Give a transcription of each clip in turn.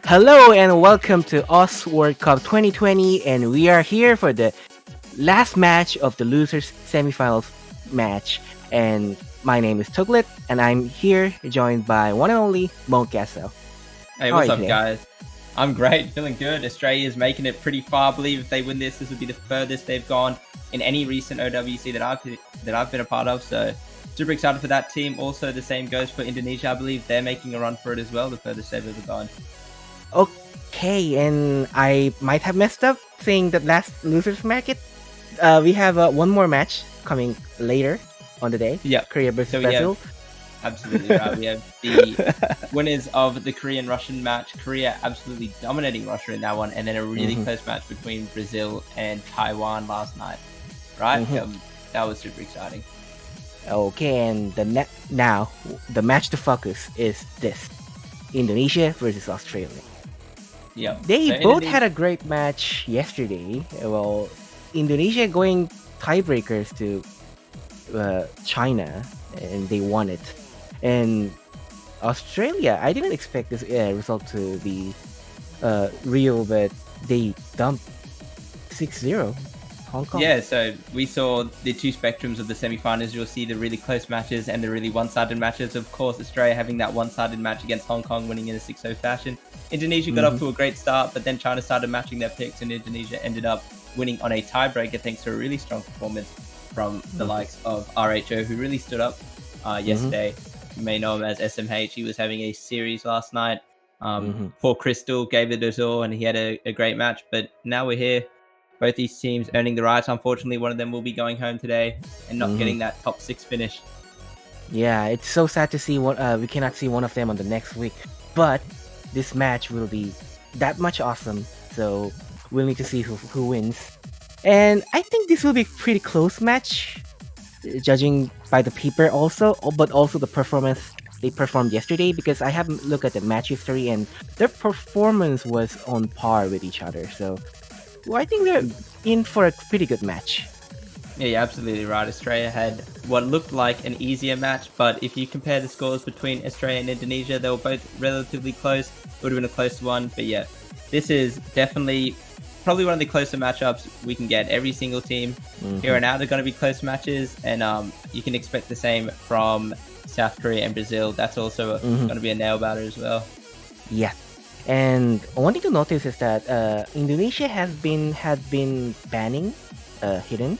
Hello and welcome to Us World Cup 2020, and we are here for the last match of the losers semifinals match. And my name is Tuglet, and I'm here joined by one and only Moncasso. Hey, How are what's you up, today? guys? I'm great, feeling good. Australia's making it pretty far. I believe if they win this will be the furthest they've gone in any recent OWC that I've been a part of. So super excited for that team. Also, the same goes for Indonesia. I believe they're making a run for it as well, the furthest they've ever gone. Okay, and I might have messed up saying that last losers bracket. We have one more match coming later on the day. Yep. Korea versus So Brazil. absolutely right. We have the winners of the Korean-Russian match. Korea absolutely dominating Russia in that one, and then a really close match between Brazil and Taiwan last night. Right? That was super exciting. Okay, and now the match to focus is this: Indonesia versus Australia. Yep. They So both had a great match yesterday. Well, Indonesia going tiebreakers to China, and they won it. And Australia, I didn't expect this result to be real, but they dumped 6-0 Hong Kong. Yeah, so we saw the two spectrums of the semi-finals. You'll see the really close matches and the really one-sided matches. Of course, Australia having that one-sided match against Hong Kong, winning in a 6-0 fashion. Indonesia got off to a great start, but then China started matching their picks, and Indonesia ended up winning on a tiebreaker thanks to a really strong performance from the likes of RHO, who really stood up yesterday. You may know him as SMH. He was having a series last night. Poor Crystal gave it his all, and he had a great match. But now we're here. Both these teams earning the rights. Unfortunately, one of them will be going home today and not getting that top 6 finish. Yeah, it's so sad to see we cannot see one of them on the next week. But this match will be that much awesome. So we'll need to see who wins. And I think this will be a pretty close match, judging by the paper but also the performance they performed yesterday, because I haven't looked at the match history and their performance was on par with each other. So I think they're in for a pretty good match. Yeah, you're absolutely right. Australia had what looked like an easier match, but if you compare the scores between Australia and Indonesia, they were both relatively close. It would have been a close one, but yeah, this is definitely probably one of the closer matchups we can get. Every single team here and out are going to be close matches, and you can expect the same from South Korea and Brazil. That's also going to be a nail biter as well. Yeah. And one thing to notice is that Indonesia had been banning Hidden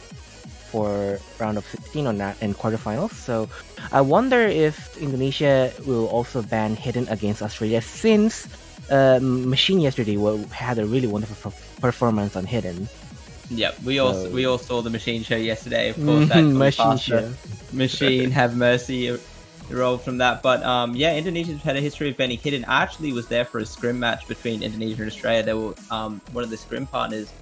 for round of 16 on that and quarterfinals. So I wonder if Indonesia will also ban Hidden against Australia, since Machine yesterday had a really wonderful performance on Hidden. Yeah, we all saw the Machine show yesterday. Of course, that Machine show. Machine have mercy rolled from that. But yeah, Indonesia's had a history of banning Hidden. I actually was there for a scrim match between Indonesia and Australia. They were one of the scrim partners,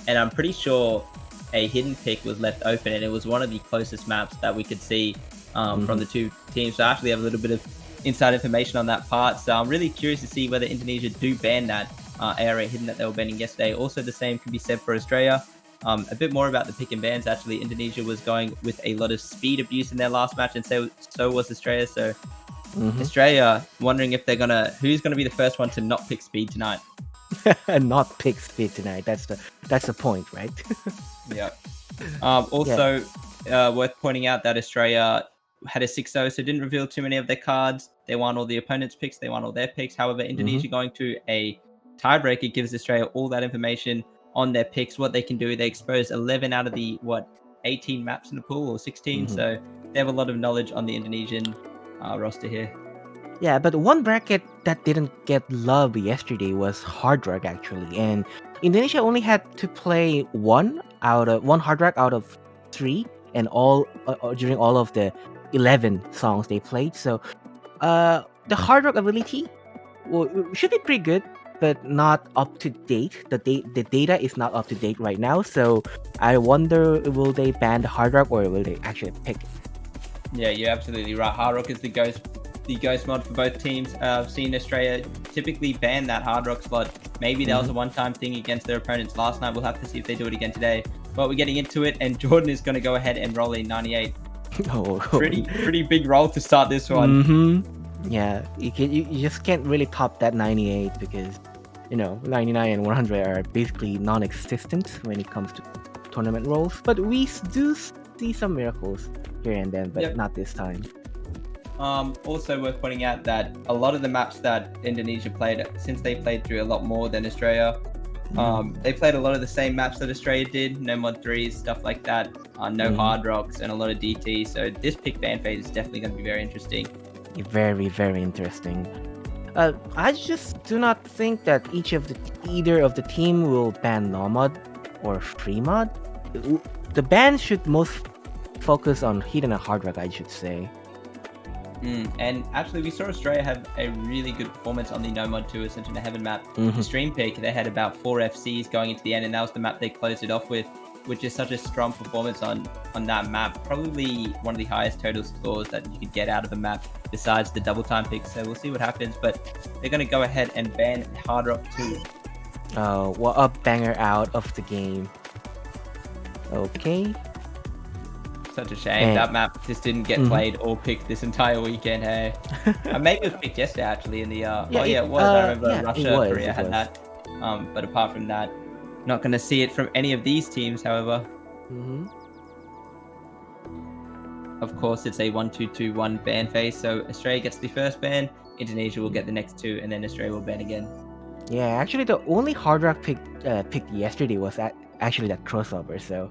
and I'm pretty sure a Hidden pick was left open, and it was one of the closest maps that we could see from the two teams. So I actually have a little bit of inside information on that part. So I'm really curious to see whether Indonesia do ban that ARA Hidden that they were banning yesterday. Also, the same can be said for Australia. A bit more about the pick and bans. Actually, Indonesia was going with a lot of speed abuse in their last match, and so was Australia. So Australia wondering if who's gonna be the first one to not pick speed tonight. Not pick speed tonight. That's the point, right? Yeah. Also, worth pointing out that Australia had a 6-0, so didn't reveal too many of their cards. They won all the opponents' picks. They won all their picks. However, Indonesia going to a tiebreaker gives Australia all that information on their picks, what they can do. They exposed 11 out of the 18 maps in the pool, or 16. So they have a lot of knowledge on the Indonesian roster here. Yeah, but one bracket that didn't get love yesterday was Hard Rock, actually, and Indonesia only had to play one Hard Rock out of 3, and all during all of the 11 songs they played. So the Hard Rock ability should be pretty good, but not up to date. The data is not up to date right now, so I wonder, will they ban the Hard Rock or will they actually pick it? Yeah, you're absolutely right. Hard Rock is the ghost mod for both teams. I've seen Australia typically ban that Hard Rock slot. Maybe that was a one-time thing against their opponents last night. We'll have to see if they do it again today. But we're getting into it, and Jordan is going to go ahead and roll a 98. Pretty big roll to start this one. Yeah, you just can't really top that 98, because 99 and 100 are basically non-existent when it comes to tournament roles. But we do see some miracles here and then, but Yep. not this time. Also worth pointing out that a lot of the maps that Indonesia played, since they played through a lot more than Australia, they played a lot of the same maps that Australia did, no mod 3s, stuff like that, no hard rocks, and a lot of DT. So this pick ban phase is definitely going to be very interesting. Very, very interesting. I just do not think that either of the team will ban Nomad or Free Mod. The ban should most focus on hidden and hard rock, I should say. And actually, we saw Australia have a really good performance on the No Mod 2 Ascension to Heaven map. The stream pick, they had about 4 FCs going into the end, and that was the map they closed it off with, which is such a strong performance on that map. Probably one of the highest total scores that you could get out of a map besides the double time pick. So we'll see what happens, but they're going to go ahead and ban Hard Rock 2. Oh, what a banger out of the game. Okay. Such a shame. That map just didn't get played or picked this entire weekend, hey? Maybe it was picked yesterday, actually, in the... it was. I remember Russia, Korea had that. But apart from that, not going to see it from any of these teams, however. Of course, it's a 1-2-2-1 ban phase, so Australia gets the first ban, Indonesia will get the next 2, and then Australia will ban again. Yeah, actually, the only hard rock picked yesterday was actually that crossover, so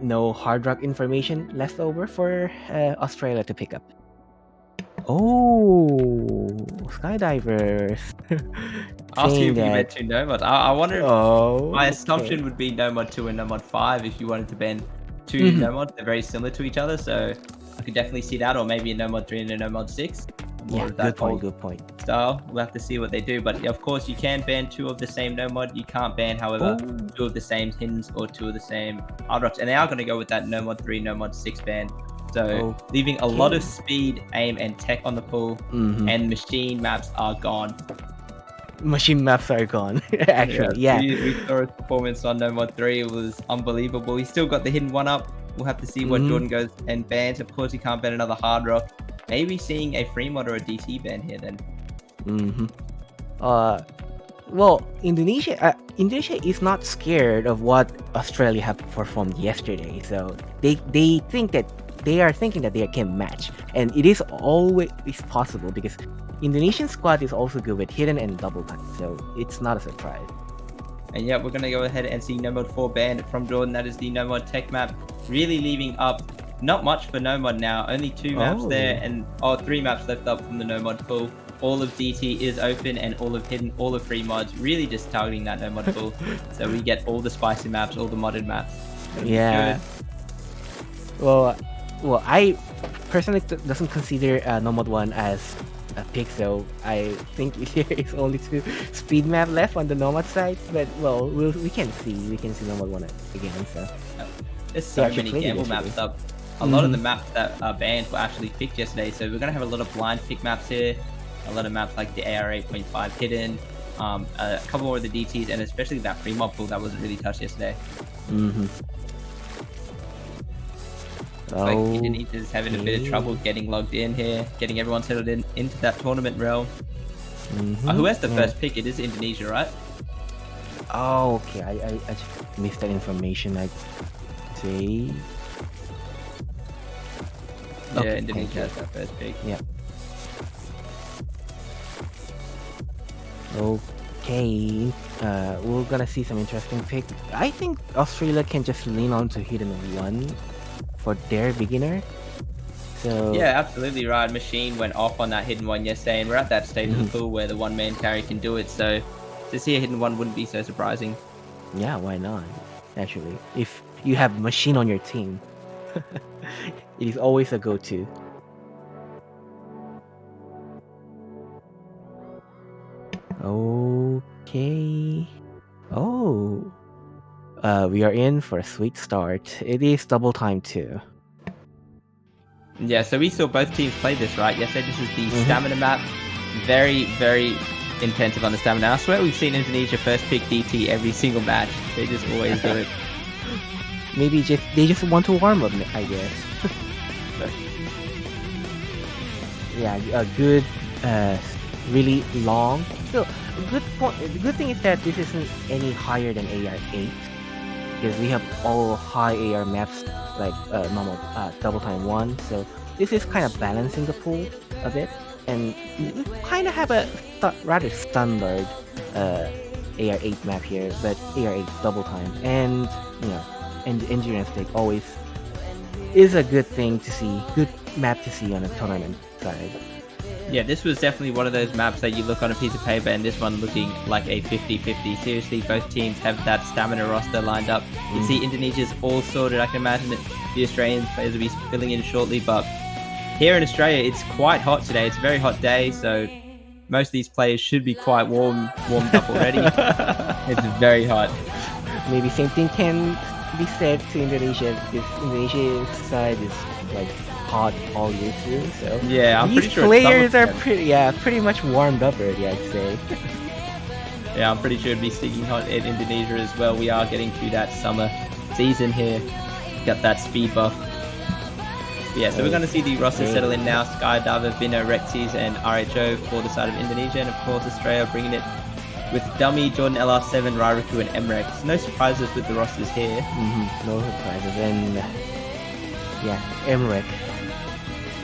no hard rock information left over for Australia to pick up. Oh, skydivers. Asking if you meant 2 Nomad. I wonder if my assumption would be Nomad 2 and Nomad 5 if you wanted to ban 2 Nomads. They're very similar to each other, so I could definitely see that, or maybe a Nomad 3 and a Nomad 6. Yeah, good point. Style. We'll have to see what they do, but of course you can ban 2 of the same Nomad. You can't ban, however, 2 of the same Hiddens or 2 of the same Hard Rocks, and they are going to go with that Nomad 3, Nomad 6 ban. So leaving a lot of speed, aim, and tech on the pool, and machine maps are gone. Machine maps are gone, actually, yeah. We saw his performance on Nomad 3, it was unbelievable. He still got the hidden one up. We'll have to see what Jordan goes and bans. Of course, he can't ban another Hard Rock. Maybe seeing a free mod or a DT ban here then. Well, Indonesia is not scared of what Australia have performed yesterday, so they are thinking that they can match, and it is always possible because Indonesian squad is also good with hidden and double time, so it's not a surprise. And yeah, we're gonna go ahead and see Nomad 4 banned from Jordan. That is the Nomad tech map, really leaving up not much for Nomad now. Only 2 maps there, and 3 maps left up from the Nomad pool. All of DT is open, and all of hidden, all of free mods, really just targeting that Nomad pool. So we get all the spicy maps, all the modded maps. Yeah. Well, I personally doesn't consider Nomad 1 as a pick, so I think there is only 2 speed map left on the Nomad side. But well, we can see Nomad 1 again. So there's so many gamble maps up. A lot of the maps that are banned were actually picked yesterday, so we're gonna have a lot of blind pick maps here. A lot of maps like the AR8.5 hidden, a couple more of the DTs, and especially that free mod pool that wasn't really touched yesterday. Like Indonesia is having a bit of trouble getting logged in here, getting everyone settled into that tournament realm. Who has the first pick? It is Indonesia, right? Oh, okay. I just missed that information. I'd say. Yeah, Okay, Indonesia has that first pick. Yeah. Okay. We're gonna see some interesting pick. I think Australia can just lean on to hidden 1 for their beginner. So yeah, absolutely right. Machine went off on that hidden 1 yesterday, and we're at that stage of the pool where the 1-man carry can do it. So to see a hidden 1 wouldn't be so surprising. Yeah, why not? Actually, if you have machine on your team, it is always a go-to. Okay. Oh. We are in for a sweet start. It is double time too. Yeah, so we saw both teams play this, right? Yesterday, this is the stamina map. Very, very intensive on the stamina. I swear we've seen Indonesia first pick DT every single match. They just always do it. Maybe they just want to warm up, I guess. Yeah, a good really long. Still, good point. The good thing is that this isn't any higher than AR8 because we have all high AR maps like normal double time one. So this is kind of balancing the pool a bit, and we kind of have a rather standard AR8 map here, but AR8 double time, and you know, and endurance take always is a good thing to see, good map to see on a tournament side. Yeah, this was definitely one of those maps that you look on a piece of paper, and this one looking like a 50-50. Seriously, both teams have that stamina roster lined up. You can see Indonesia's all sorted. I can imagine that the Australian players will be filling in shortly, but here in Australia, it's quite hot today. It's a very hot day, so most of these players should be quite warmed up already. It's very hot. Maybe same thing can be said to Indonesia, because Indonesia's side is like hot all year too. So yeah, I'm these pretty sure players are pretty much warmed up already, I'd say. Yeah, I'm pretty sure it'd be sticking hot in Indonesia as well. We are getting to that summer season here. Got that speed buff. Yeah, so we're going to see the roster settle in now. Skydiver, Vino, Rexys, and RHO for the side of Indonesia. And of course, Australia bringing it with Dummy, Jordan LR7, Rairuku, and Emrek. So no surprises with the rosters here. No surprises. And yeah, Emrek.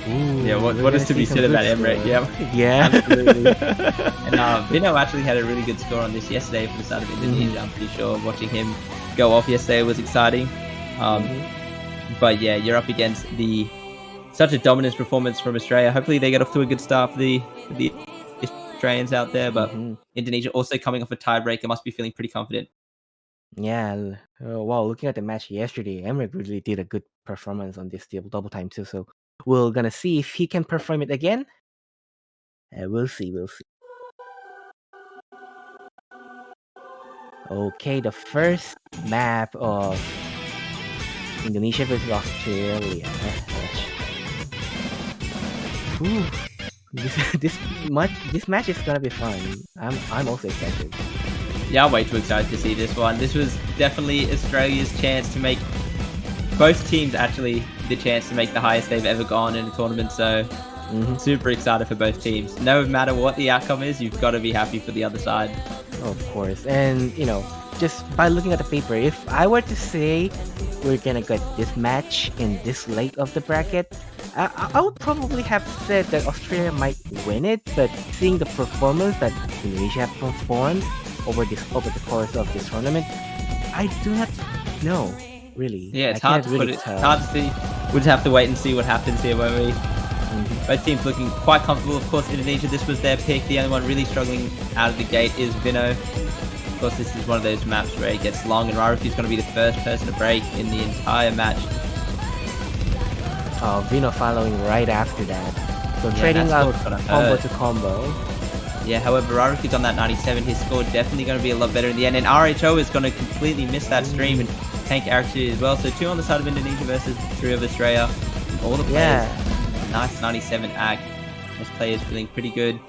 Ooh, yeah, what is to be said about Emrek? Yeah, absolutely. And Vino actually had a really good score on this yesterday for the side of Indonesia. I'm pretty sure watching him go off yesterday was exciting. But yeah, you're up against such a dominant performance from Australia. Hopefully they get off to a good start for the Australians out there. But Indonesia also coming off a tiebreaker, must be feeling pretty confident. Yeah. Wow, looking at the match yesterday, Emrek really did a good performance on this double time too. So we're gonna see if he can perform it again. We'll see. Okay, the first map of Indonesia versus Australia. Ooh, this match is gonna be fun. I'm also excited. Yeah, I'm way too excited to see this one. This was definitely Australia's chance to make both teams actually the chance to make the highest they've ever gone in a tournament. So super excited for both teams. No matter what the outcome is, you've got to be happy for the other side. Of course, and just by looking at the paper, if I were to say we're gonna get this match in this late of the bracket, I would probably have said that Australia might win it, but seeing the performance that Indonesia have performed over the course of this tournament, I do not know, really. Yeah, it's hard to put it. It's hard to see. We'll just have to wait and see what happens here, won't we? Both teams looking quite comfortable. Of course, Indonesia, this was their pick. The only one really struggling out of the gate is Vino. Of course, this is one of those maps where it gets long, and Rairuku is going to be the first person to break in the entire match. Vino following right after that. So trading up combo to combo. Yeah, however, Rairuku's on that 97. His score definitely going to be a lot better in the end. And RHO is going to completely miss that stream and tank Archie as well. So 2 on the side of Indonesia versus 3 of Australia. All the players. Nice 97 act. Most players feeling pretty good.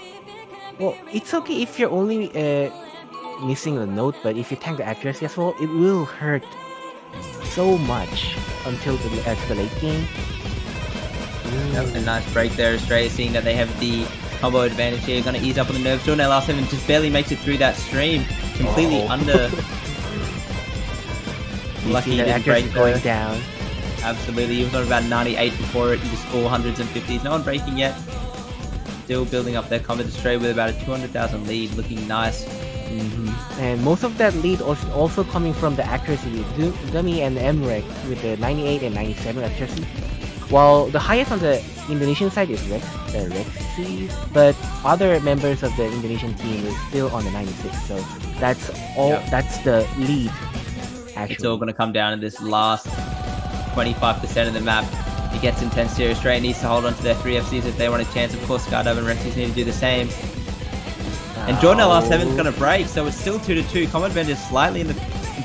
Well, it's okay if you're only missing the note, but if you tank the accuracy as well, it will hurt so much until to the late game. That was a nice break there. Australia seeing that they have the combo advantage here. Going to ease up on the nerves. Jordan LR7 just barely makes it through that stream. Completely under. Lucky that accuracy going down. Absolutely. He was on about 98 before it. He just 400s and 50s. No one breaking yet. Still building up their combat. Australia with about a 200,000 lead. Looking nice. And most of that lead also coming from the accuracy. Dummy and Emrek with the 98 and 97 accuracy. While the highest on the Indonesian side is Rexy, but other members of the Indonesian team is still on the 96. So that's all. Yep. That's the lead. Actually, it's all going to come down to this last 25% of the map. It gets intense here. Australia needs to hold on to their 3 FCs if they want a chance. Of course, Skydive and Rexys need to do the same. And Jordan LR7 is going to break, so it's still 2-2. Common advantage is slightly in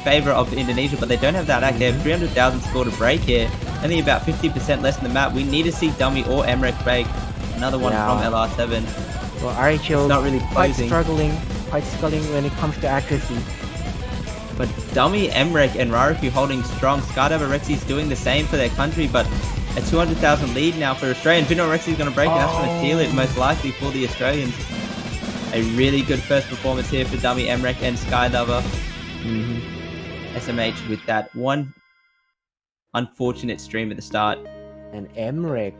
favor of Indonesia, but they don't have that act. They have 300,000 score to break here. Only about 50% less in the map. We need to see Dummy or Emrek break. Another one from LR7. Well, RHO not really quite struggling when it comes to accuracy. But Dummy, Emrek, and Rairuku holding strong. Skydiver Rexy is doing the same for their country, but a 200,000 lead now for Australia. And Vino Rexy is going to break, and that's going to seal it most likely for the Australians. A really good first performance here for Dummy, Emrek, and Skydiver. SMH with that one unfortunate stream at the start. And Emrek.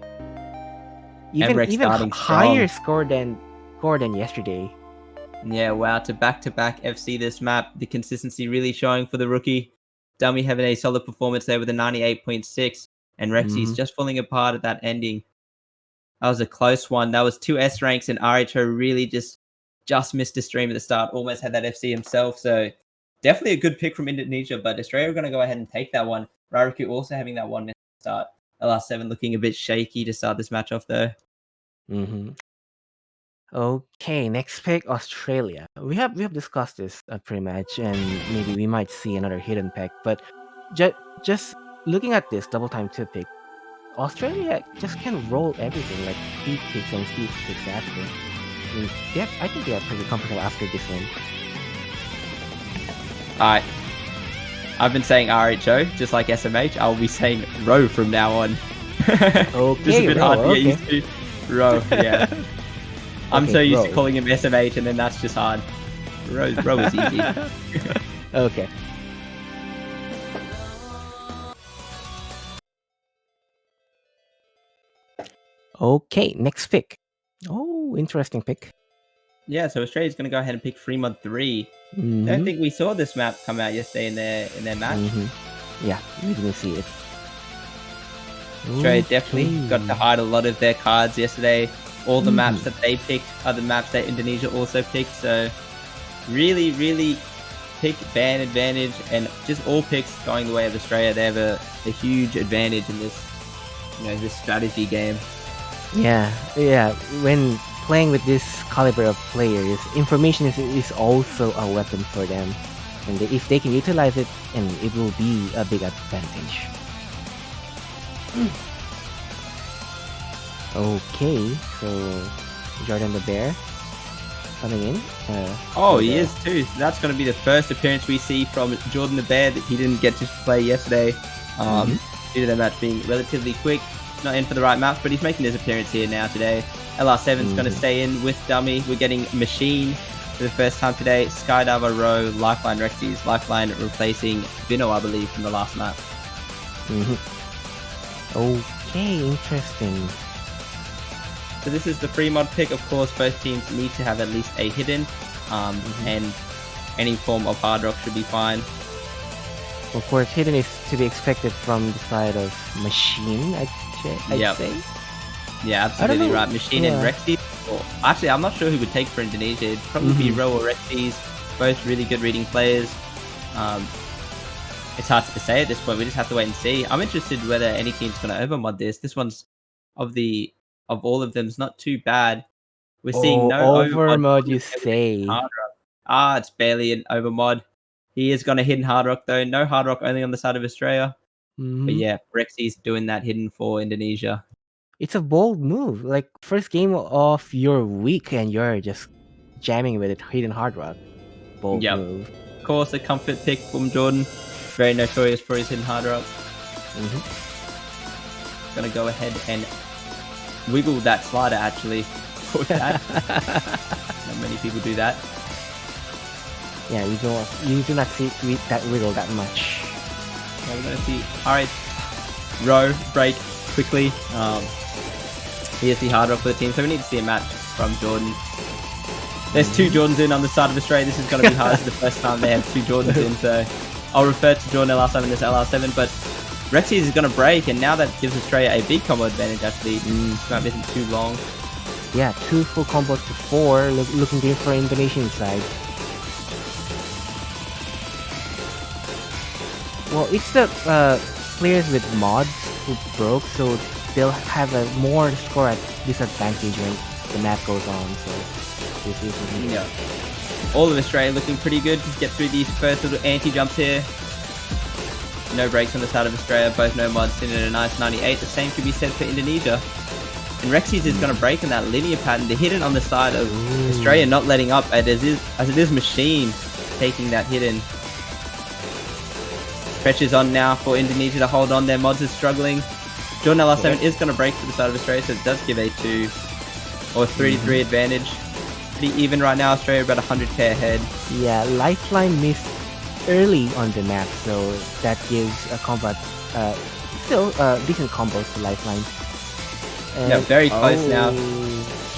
Emrek Even starting higher strong. score than yesterday. Yeah, wow, to back-to-back FC this map. The consistency really showing for the rookie. Dummy having a solid performance there with a 98.6. And Rexy's just falling apart at that ending. That was a close one. That was 2 S ranks, and RHO really just missed a stream at the start. Almost had that FC himself. So definitely a good pick from Indonesia, but Australia are going to go ahead and take that one. Rariku also having that one at the start. LR7 looking a bit shaky to start this match off though. Okay, next pick, Australia. We have discussed this pre-match, and maybe we might see another hidden pick. But just looking at this double time 2 pick, Australia just can roll everything like speed picks and speed picks after. I think they are pretty comfortable after this one. Alright. I've been saying RHO, just like SMH. I'll be saying Row from now on. Okay, just a bit hard to Row, get used to. Row, yeah. I'm so used to Row. calling him SMH, and then that's just hard. Row is easy. Okay. Okay, next pick. Oh, interesting pick. Yeah, so Australia's going to go ahead and pick Fremont 3. I don't think we saw this map come out yesterday in their match. Yeah, we didn't see it. Australia definitely got to hide a lot of their cards yesterday. All the maps that they picked are the maps that Indonesia also picked. So really, really pick ban advantage, and just all picks going the way of Australia. They have a huge advantage in this, this strategy game. Yeah. When playing with this caliber of players, information is also a weapon for them, and if they can utilize it, and it will be a big advantage. Okay, so Jordan the Bear coming in. He is too. So that's going to be the first appearance we see from Jordan the Bear that he didn't get to play yesterday, due to the match being relatively quick. Not in for the right match, but he's making his appearance here now today. LR7's going to stay in with Dummy. We're getting Machine for the first time today. Skydiver, Row, Lifeline, Rexy's. Lifeline replacing Vino, I believe, from the last map. Okay, interesting. So this is the Fremont pick. Of course, both teams need to have at least a hidden, and any form of hard rock should be fine. Of course, hidden is to be expected from the side of Machine, I'd say. Yeah, absolutely right. Machine and Rexy. Actually, I'm not sure who would take for Indonesia. It'd probably be Row or Rexy's. Both really good reading players. It's hard to say at this point. We just have to wait and see. I'm interested whether any team's going to overmod this. This one's of all of them is not too bad. We're seeing no overmod. You say? It's barely an overmod. He is going to hidden hard rock though. No hard rock, only on the side of Australia. But yeah, Rexy's doing that hidden for Indonesia. It's a bold move. Like first game of your week, and you're just jamming with it. Hidden hard rock. Bold move. Of course, a comfort pick from Jordan. Very notorious for his hidden hard rock. Gonna go ahead and wiggle that slider actually for that. Not many people do that. Yeah, you do not see that wiggle that much. Yeah, we're gonna see. Alright. Row, break quickly. Here's the hard rock for the team, so we need to see a match from Jordan. There's 2 Jordans in on the side of Australia. This is gonna be hard. This is the first time they have 2 Jordans in, so I'll refer to Jordan LR7 as LR7, but Rexy is going to break, and now that gives Australia a big combo advantage, actually. It's not missing too long. Yeah, 2 full combos to 4, looking good for Indonesian side. Well, it's the players with mods who broke, so they'll have a more score at disadvantage when the map goes on, so this is really good. All of Australia looking pretty good. Just get through these first little anti-jumps here. No breaks on the side of Australia. Both no mods sitting at a nice 98. The same could be said for Indonesia. And Rexy's is going to break in that linear pattern. The hidden on the side of Australia not letting up as it is Machine taking that hidden. Pressure's on now for Indonesia to hold on. Their mods are struggling. Jordan LR7 is going to break to the side of Australia, so it does give a 2 or 3-3 advantage. pretty even right now. Australia about 100k ahead. Yeah, Lifeline missed early on the map, so that gives a combat, still decent combos to Lifeline. Yeah, very close now.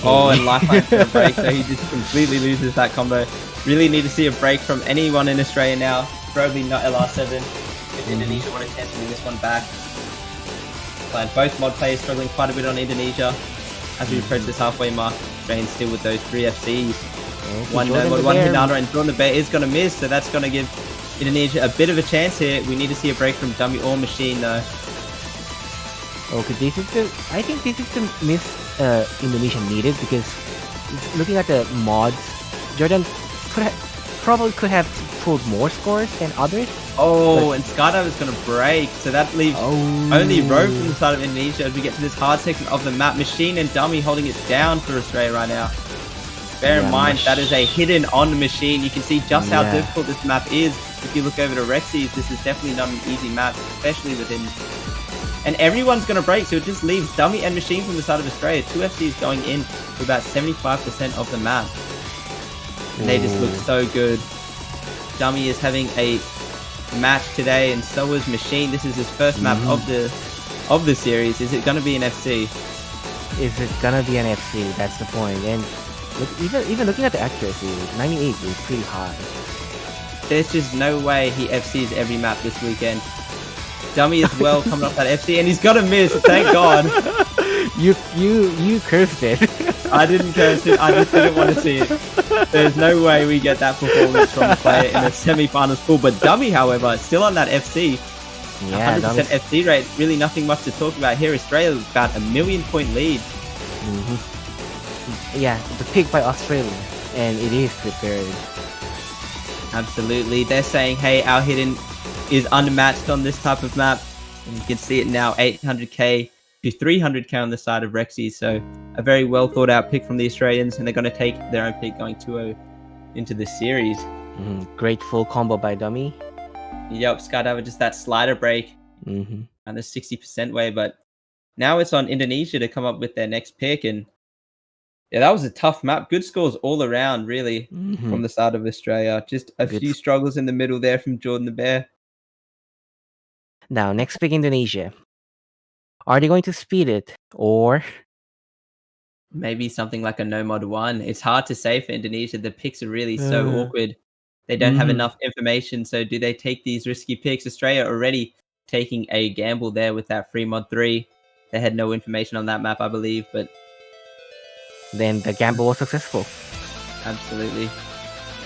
Oh, and Lifeline's gonna break, so he just completely loses that combo. Really need to see a break from anyone in Australia now. Probably not LR7 if Indonesia want a chance to win this one back. And both mod players struggling quite a bit on Indonesia. As we approach this halfway mark, Australians still with those 3 FCs. One Nomad, one Hinata, and Jordan the Bear is going to miss, so that's going to give Indonesia a bit of a chance here. We need to see a break from Dummy or Machine though. Okay, I think this is the miss Indonesia needed, because looking at the mods, Jordan probably could have pulled more scores than others. Oh, and Skydive is going to break, so that leaves only Rogue from the side of Indonesia as we get to this hard section of the map. Machine and Dummy holding it down for Australia right now. Bear in mind, that is a hidden on Machine. You can see just how difficult this map is. If you look over to Rexy's, this is definitely not an easy map, especially within... And everyone's going to break, so it just leaves Dummy and Machine from the side of Australia. 2 FCs going in for about 75% of the map. And they just look so good. Dummy is having a match today, and so is Machine. This is his first map of the series. Is it going to be an FC? Is it gonna be an FC? That's the point. And look, even looking at the accuracy, 98 is pretty high. There's just no way he FCs every map this weekend. Dummy as well coming off that FC, and he's got a miss. Thank God. You cursed it. I didn't curse it. I just didn't want to see it. There's no way we get that performance from a player in a semi-finals pool. But Dummy, however, is still on that FC. Yeah, 100% FC rate. Really nothing much to talk about here. Australia with about a 1,000,000-point lead. Yeah, the pick by Australia, and it is prepared. Absolutely. They're saying, hey, our hidden is unmatched on this type of map. And you can see it now, 800k to 300k on the side of Rexy. So a very well thought out pick from the Australians, and they're going to take their own pick going 2-0 into the series. Great full combo by Dummy. Yep, Skydiver just that slider break and the 60% way. But now it's on Indonesia to come up with their next pick. And yeah, that was a tough map. Good scores all around, really, from the side of Australia. Just a few struggles in the middle there from Jordan the Bear. Now, next pick, Indonesia. Are they going to speed it, or maybe something like a no mod 1? It's hard to say for Indonesia. The picks are really so awkward. They don't have enough information. So do they take these risky picks? Australia already taking a gamble there with that free mod 3. They had no information on that map, I believe, but then the gamble was successful. Absolutely.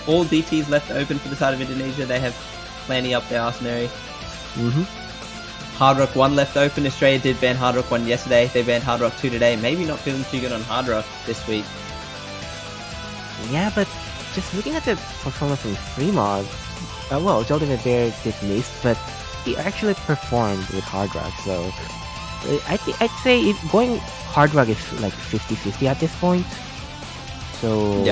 All DTs left open for the side of Indonesia. They have plenty up their arsenal. Hard Rock 1 left open. Australia did ban Hard Rock 1 yesterday. They banned Hard Rock 2 today. Maybe not feeling too good on Hard Rock this week. Yeah, but just looking at the performance from free mod, well, Jordan the Bear did miss, but he actually performed with Hard Rock. So I'd say going Hard Rock is like 50-50 at this point. So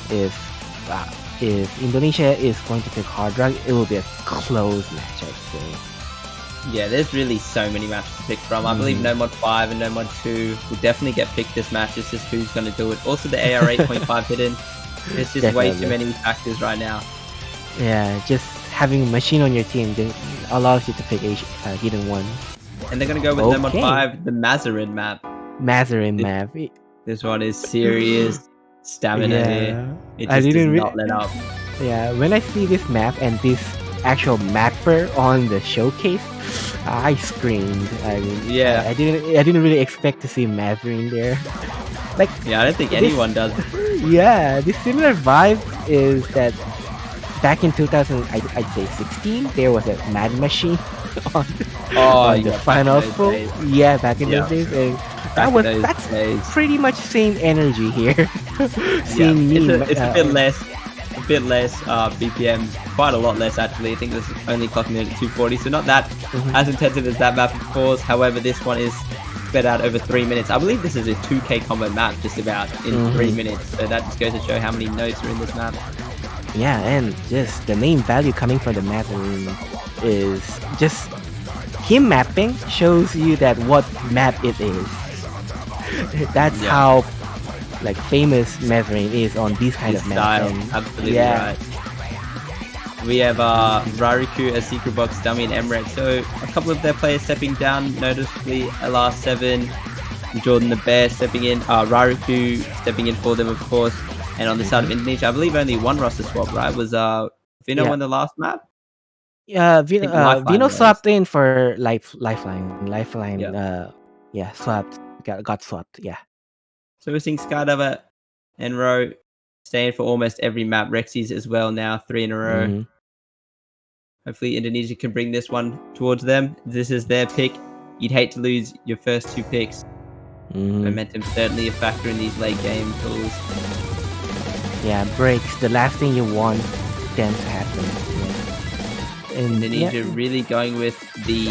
if Indonesia is going to pick Hard Rock, it will be a close match, I'd say. Yeah, there's really so many matches to pick from. I believe No Mod 5 and No Mod 2 will definitely get picked this match. It's just who's going to do it. Also, the AR 8.5 hidden. There's just way too many factors right now. Yeah, just having a Machine on your team allows you to pick a hidden one. And they're going to go with No Mod 5, the Mazarin map. Map. This one is serious stamina here. It just does not let up. Yeah, when I see this map and this actual mapper on the showcase, I screamed. I mean, I didn't really expect to see Mazarin there. Like, yeah, I don't think anyone does. Yeah, the similar vibe is that back in 2000, I'd say 16, there was a Mad Machine on the finals pool. Yeah, back in those days, and that's pretty much same energy here. Seeing me, it's a bit less BPM, quite a lot less actually. I think this is only clocking in at 240, so not that as intensive as that map, of course. However, this one is spread out over 3 minutes. I believe this is a 2k combo map just about in 3 minutes, so that just goes to show how many nodes are in this map. Yeah, and just the main value coming from the Mazarin is just him mapping shows you that what map it is. That's how like famous Mesrain is on these kind His of maps. style, And absolutely yeah, right. We have Rariku as Secret Box, Dummy, and Emrek. So a couple of their players stepping down, noticeably LR7, Jordan the Bear stepping in, Rariku stepping in for them, of course. And on the side of Indonesia, I believe only one roster swap, right? Was Vino yeah. on the last map? Yeah, I think Lifeline Vino was. swapped in for Lifeline. Lifeline, Yeah. yeah, swapped. Got swapped. Yeah. So we're seeing Skydiver and Ro staying for almost every map. Rexy's as well now, 3 in a row. Mm-hmm. Hopefully Indonesia can bring this one towards them. This is their pick. You'd hate to lose your first 2 picks. Mm-hmm. Momentum certainly a factor in these late game tools. Yeah, breaks. The last thing you want them to happen. Yeah. And Indonesia really going with the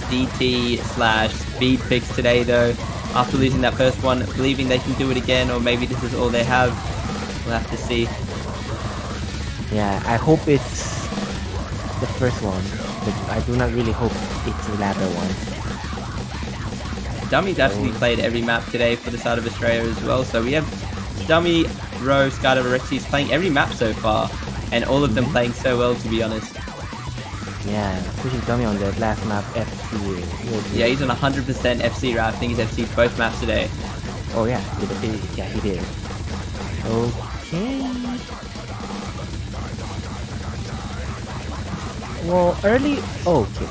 DT/speed picks today, though. After losing that first one, believing they can do it again, or maybe this is all they have. We'll have to see. Yeah, I hope it's the first one, but I do not really hope it's the latter one. Dummy's actually played every map today for the side of Australia as well. So we have Dummy, Ro, Skydiver, Rexy's playing every map so far, and all of them playing so well, to be honest. Yeah, especially Dummy on that last map, FC. Yeah, he's on 100% FC, right? I think he's FC'd both maps today. Oh yeah, he did. Okay. Well, early. Okay.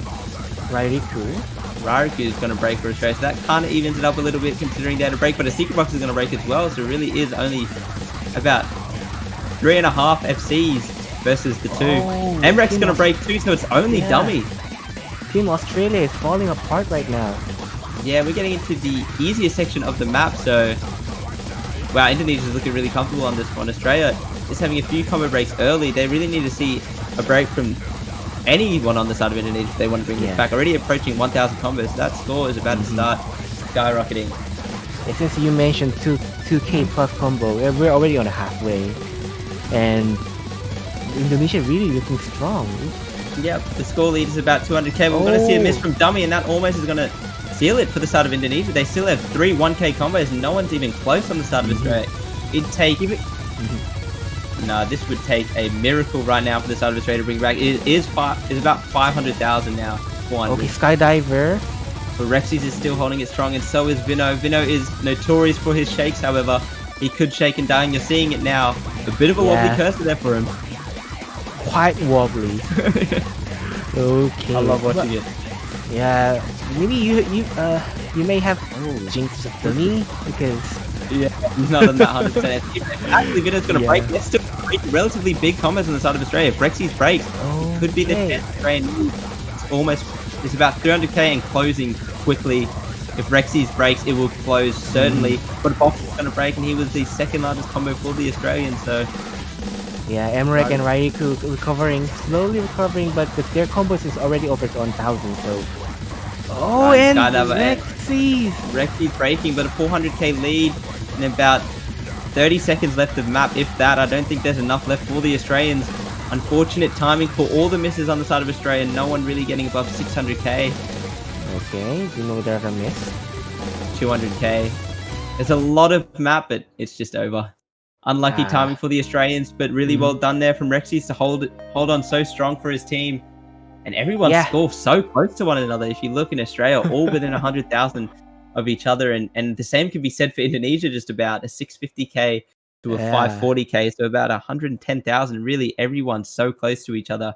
Rariku is going to break for Australia, so that kind of evens it up a little bit considering they had a break, but a Secret Box is going to break as well, so it really is only about 3.5 FCs versus the 2. Emrek's going to break too, so it's only Dummy. Team Australia is falling apart right now. Yeah, we're getting into the easier section of the map, so wow, Indonesia's looking really comfortable on this one. Australia is having a few combo breaks early. They really need to see a break from anyone on the side of Indonesia if they want to bring this back. Already approaching 1,000 combos. That score is about to start skyrocketing. Yeah, since you mentioned 2K plus combo, we're already on the halfway. And Indonesia really looking strong. Yep, the score lead is about 200k. We're going to see a miss from Dummy, and that almost is going to seal it for the side of Indonesia. They still have 3 1k combos, and no one's even close on the side of Australia. It'd take... No, this would take a miracle right now for the side of Australia to bring back. It is about 500,000 now. 400. Okay, Skydiver. But Rexy's is still holding it strong, and so is Vino. Vino is notorious for his shakes, however. He could shake and die, and you're seeing it now. A bit of a wobbly cursor there for him. Quite wobbly. Okay. I love watching it. Yeah, maybe you may have jinxed it for me because he's not on that 100%. Actually, Vino's going to break. There's still relatively big combos on the side of Australia. If Rexy's breaks, it could be the 10th Australian. It's about 300k and closing quickly. If Rexy's breaks, it will close certainly. But Box is going to break, and he was the second largest combo for the Australians. So yeah, Emrek and Raiku slowly recovering, but their combos is already over 1,000. So and Rexy's breaking, but a 400k lead and about 30 seconds left of map. If that, I don't think there's enough left for the Australians. Unfortunate timing for all the misses on the side of Australia. No one really getting above 600k. Okay, you know there's a miss. 200k. There's a lot of map, but it's just over. Unlucky timing for the Australians, but really well done there from Rexy to hold on so strong for his team. And everyone scores so close to one another. If you look in Australia, all within 100,000 of each other. And the same can be said for Indonesia, just about a 650k to a 540k. So about 110,000. Really, everyone's so close to each other,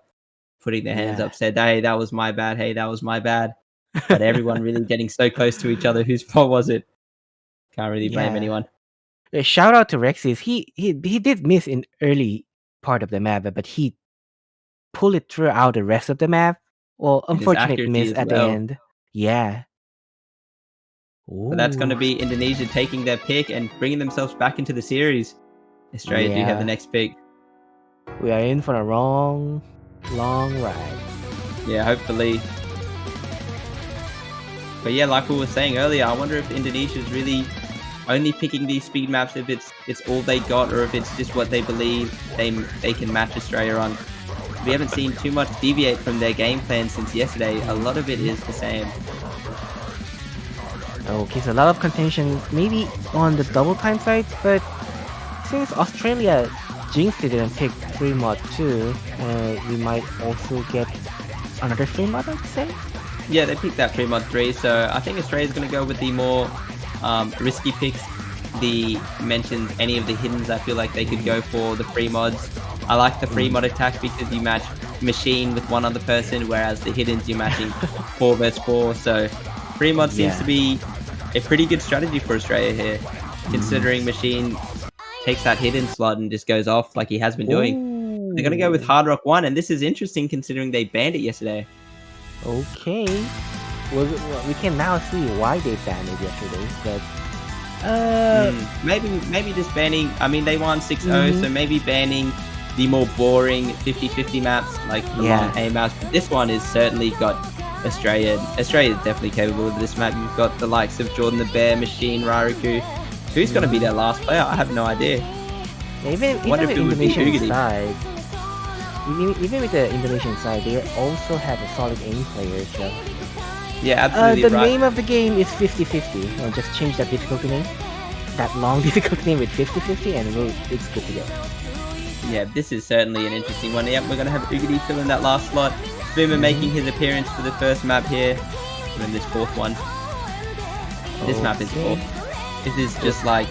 putting their hands up, said, hey, that was my bad. Hey, that was my bad. But everyone really getting so close to each other. Whose fault was it? Can't really blame anyone. Shout out to Rexy. He did miss in early part of the map, but he pulled it throughout the rest of the map. Well, unfortunate miss at the end. Yeah. But that's going to be Indonesia taking their pick and bringing themselves back into the series. Australia do have the next pick. We are in for a long ride. Yeah, hopefully. But yeah, like we were saying earlier, I wonder if Indonesia is really only picking these speed maps, if it's all they got, or if it's just what they believe they can match Australia on. We haven't seen too much deviate from their game plan since yesterday. A lot of it is the same. Okay, so a lot of contention, maybe on the double time side, but since Australia jinxed it and picked free mod 2, we might also get another free mod, I'd say. Yeah, they picked that free mod 3, so I think Australia's going to go with the more risky picks. The mentions any of the hiddens, I feel like they could go for the free mods. I like the free mod attack because you match machine with one other person, whereas the hiddens you're matching 4 versus 4. So free mod seems to be a pretty good strategy for Australia here, considering machine takes that hidden slot and just goes off like he has been doing. They're going to go with Hard Rock 1, and this is interesting considering they banned it yesterday. Okay. Well, we can now see why they banned it yesterday, but maybe just banning. I mean, they won 6-0, so maybe banning the more boring 50-50 maps like the long A maps. But this one is certainly got Australia. Australia is definitely capable of this map. You've got the likes of Jordan the Bear, Machine, Rariku. Who's going to be their last player? I have no idea. Even with the Indonesian side, even with the Indonesian side, they also have a solid aim player. So yeah, absolutely. The name of the game is 50-50. I'll just change that difficulty name, that long difficulty name with 50-50, and it's good to go. Yeah, this is certainly an interesting one. Yep, we're going to have Ugadi fill in that last slot. Boomer making his appearance for the first map here, and then this fourth one. This map is awful. This is just like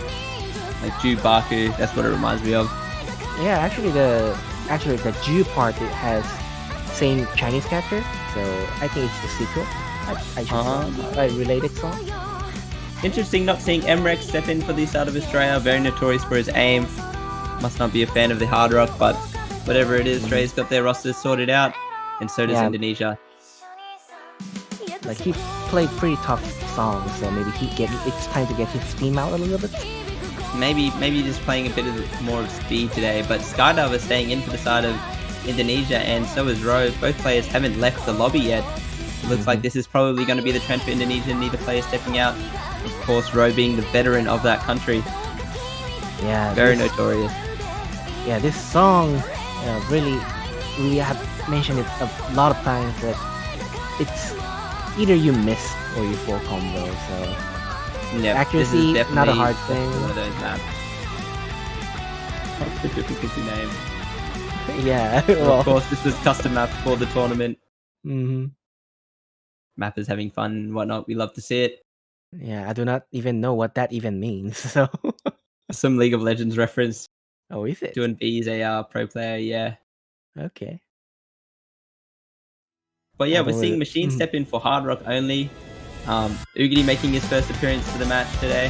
Ju Baku. That's what it reminds me of. Yeah, actually the Ju part, it has same Chinese character, so I think it's the sequel. I should say, a related song. Interesting not seeing Emrex step in for the start of Australia. Very notorious for his aim. Must not be a fan of the hard rock, but whatever it is, Australia's got their rosters sorted out, and so does Indonesia. Like, he played pretty tough songs, so maybe it's time to get his steam out a little bit. Maybe just playing a bit more of speed today, but Skydiver staying in for the side of Indonesia, and so is Ro. Both players haven't left the lobby yet. It looks like this is probably going to be the trend for Indonesia, neither player stepping out. Of course, Ro being the veteran of that country. Yeah, very notorious. Yeah, this song really, we have mentioned it a lot of times that it's either you miss or you full combo. So yeah, accuracy, not a hard thing. One of those maps. That's the difficulty name. Yeah, well, of course, this was custom map for the tournament. Mm-hmm. Mappers having fun and whatnot. We love to see it. Yeah, I do not even know what that even means. So some League of Legends reference. Oh, is it? Doing B is a pro player, yeah. Okay. But yeah, we're seeing Machine step in for Hard Rock only. Ugadi making his first appearance for the match today.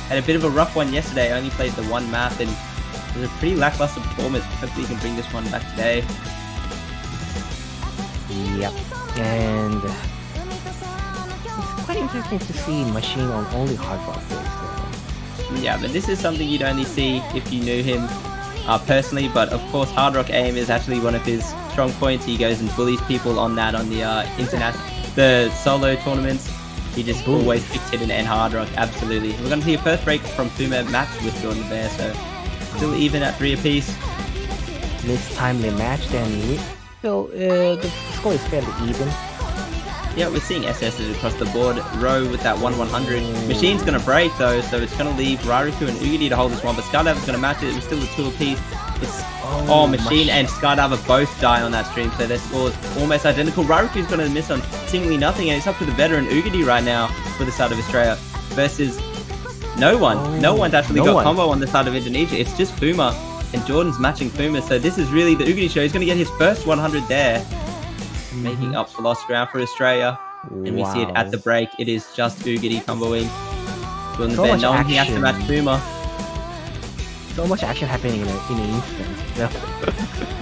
Had a bit of a rough one yesterday, only played the one map, and it was a pretty lackluster performance. Hopefully he can bring this one back today. Yep. And it's quite interesting to see Machine on only Hard Rock days. Yeah, but this is something you'd only see if you knew him personally. But of course, Hard Rock aim is actually one of his strong points. He goes and bullies people on that on the the solo tournaments. He just always picks hidden and Hard Rock. Absolutely. We're going to see a first break from Fuma match with Jordan the Bear. So still even at 3 apiece. This timely match, then the score is fairly even. Yeah, we're seeing SSs across the board. Ro with that 1-100. Machine's going to break though, so it's going to leave Rariku and Ugadi to hold this one, but Skydiver's going to match it. It was still a 2 apiece. It's Machine and Skydiver both die on that stream, so their scores almost identical. Rariku's going to miss on seemingly nothing, and it's up to the veteran Ugadi right now for the side of Australia versus no one. No one's actually got combo on the side of Indonesia. It's just Fuma, and Jordan's matching Fuma, so this is really the Ugadi show. He's going to get his first 100 there. Making up for lost ground for Australia. And we see it at the break. It is just Ugadi comboing. Jordan the Bear knowing he has to match Fuma. So much action happening in an instant.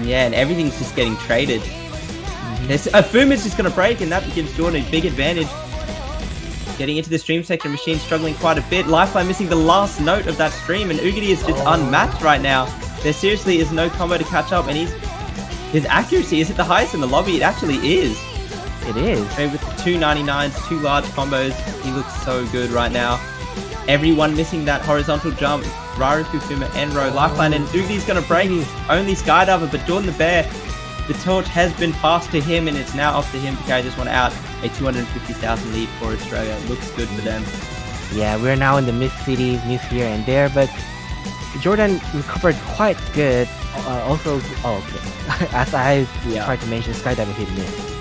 Yeah, and everything's just getting traded. Fuma's just going to break, and that gives Jordan a big advantage. Getting into the stream section, Machine struggling quite a bit. Lifeline missing the last note of that stream, and Ugadi is just unmatched right now. There seriously is no combo to catch up, and his accuracy is at the highest in the lobby. It actually is. It is. With the 299s, 2 large combos, he looks so good right now. Everyone missing that horizontal jump. Rariku, Fuma, and Ro. Lifeline, and Ugadi's going to break. Only Skydiver, but Jordan the Bear, the torch has been passed to him, and it's now up to him to carry this one out. a 250,000 lead for Australia. Looks good for them. Yeah, we're now in the mid cities, miss here and there, but Jordan recovered quite good. Also, oh, okay. As I tried to mention, skydiving hit miss.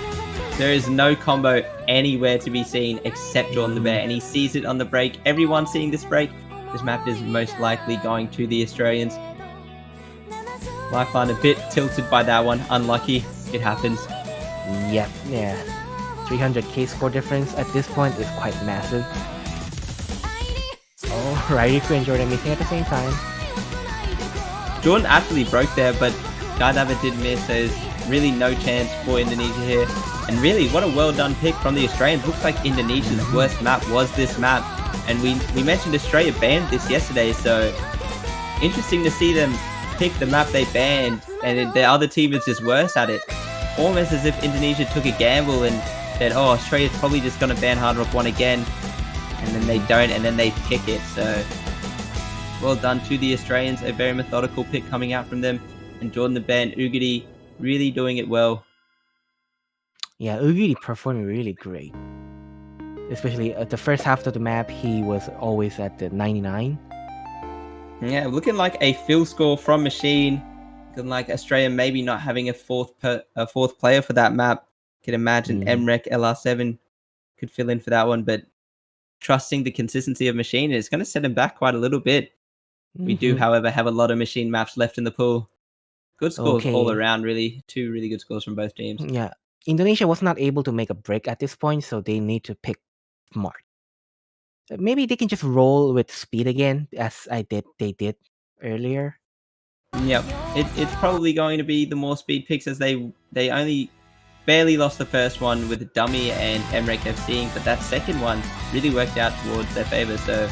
There is no combo anywhere to be seen except Jordan the Bear, and he sees it on the break. Everyone seeing this break, this map is most likely going to the Australians. Lifeline a bit tilted by that one. Unlucky. It happens. Yep, yeah. 300k score difference at this point is quite massive. Oh, Rairyku and Jordan missing at the same time. Jordan actually broke there, but Skydava did miss. There's really no chance for Indonesia here. And really, what a well done pick from the Australians. Looks like Indonesia's worst map was this map. And we mentioned Australia banned this yesterday, so interesting to see them pick the map they banned, and the other team is just worse at it. Almost as if Indonesia took a gamble and said, oh, Australia's probably just going to ban Hard Rock 1 again. And then they don't, and then they pick it. So well done to the Australians. A very methodical pick coming out from them. And Jordan the Bear and Ugadi really doing it well. Yeah, Ugadi performing really great. Especially at the first half of the map, he was always at the 99. Yeah, looking like a fill score from Machine. Looking like Australia maybe not having a fourth player for that map. Could imagine Emrek LR7 could fill in for that one, but trusting the consistency of Machine is going to set him back quite a little bit. We do, however, have a lot of Machine maps left in the pool. Good scores all around, really. Two really good scores from both teams. Yeah. Indonesia was not able to make a break at this point, so they need to pick smart. Maybe they can just roll with speed again, as they did earlier. Yep. It's probably going to be the more speed picks, as they only barely lost the first one with Dummy and Emrek FCing, but that second one really worked out towards their favor. So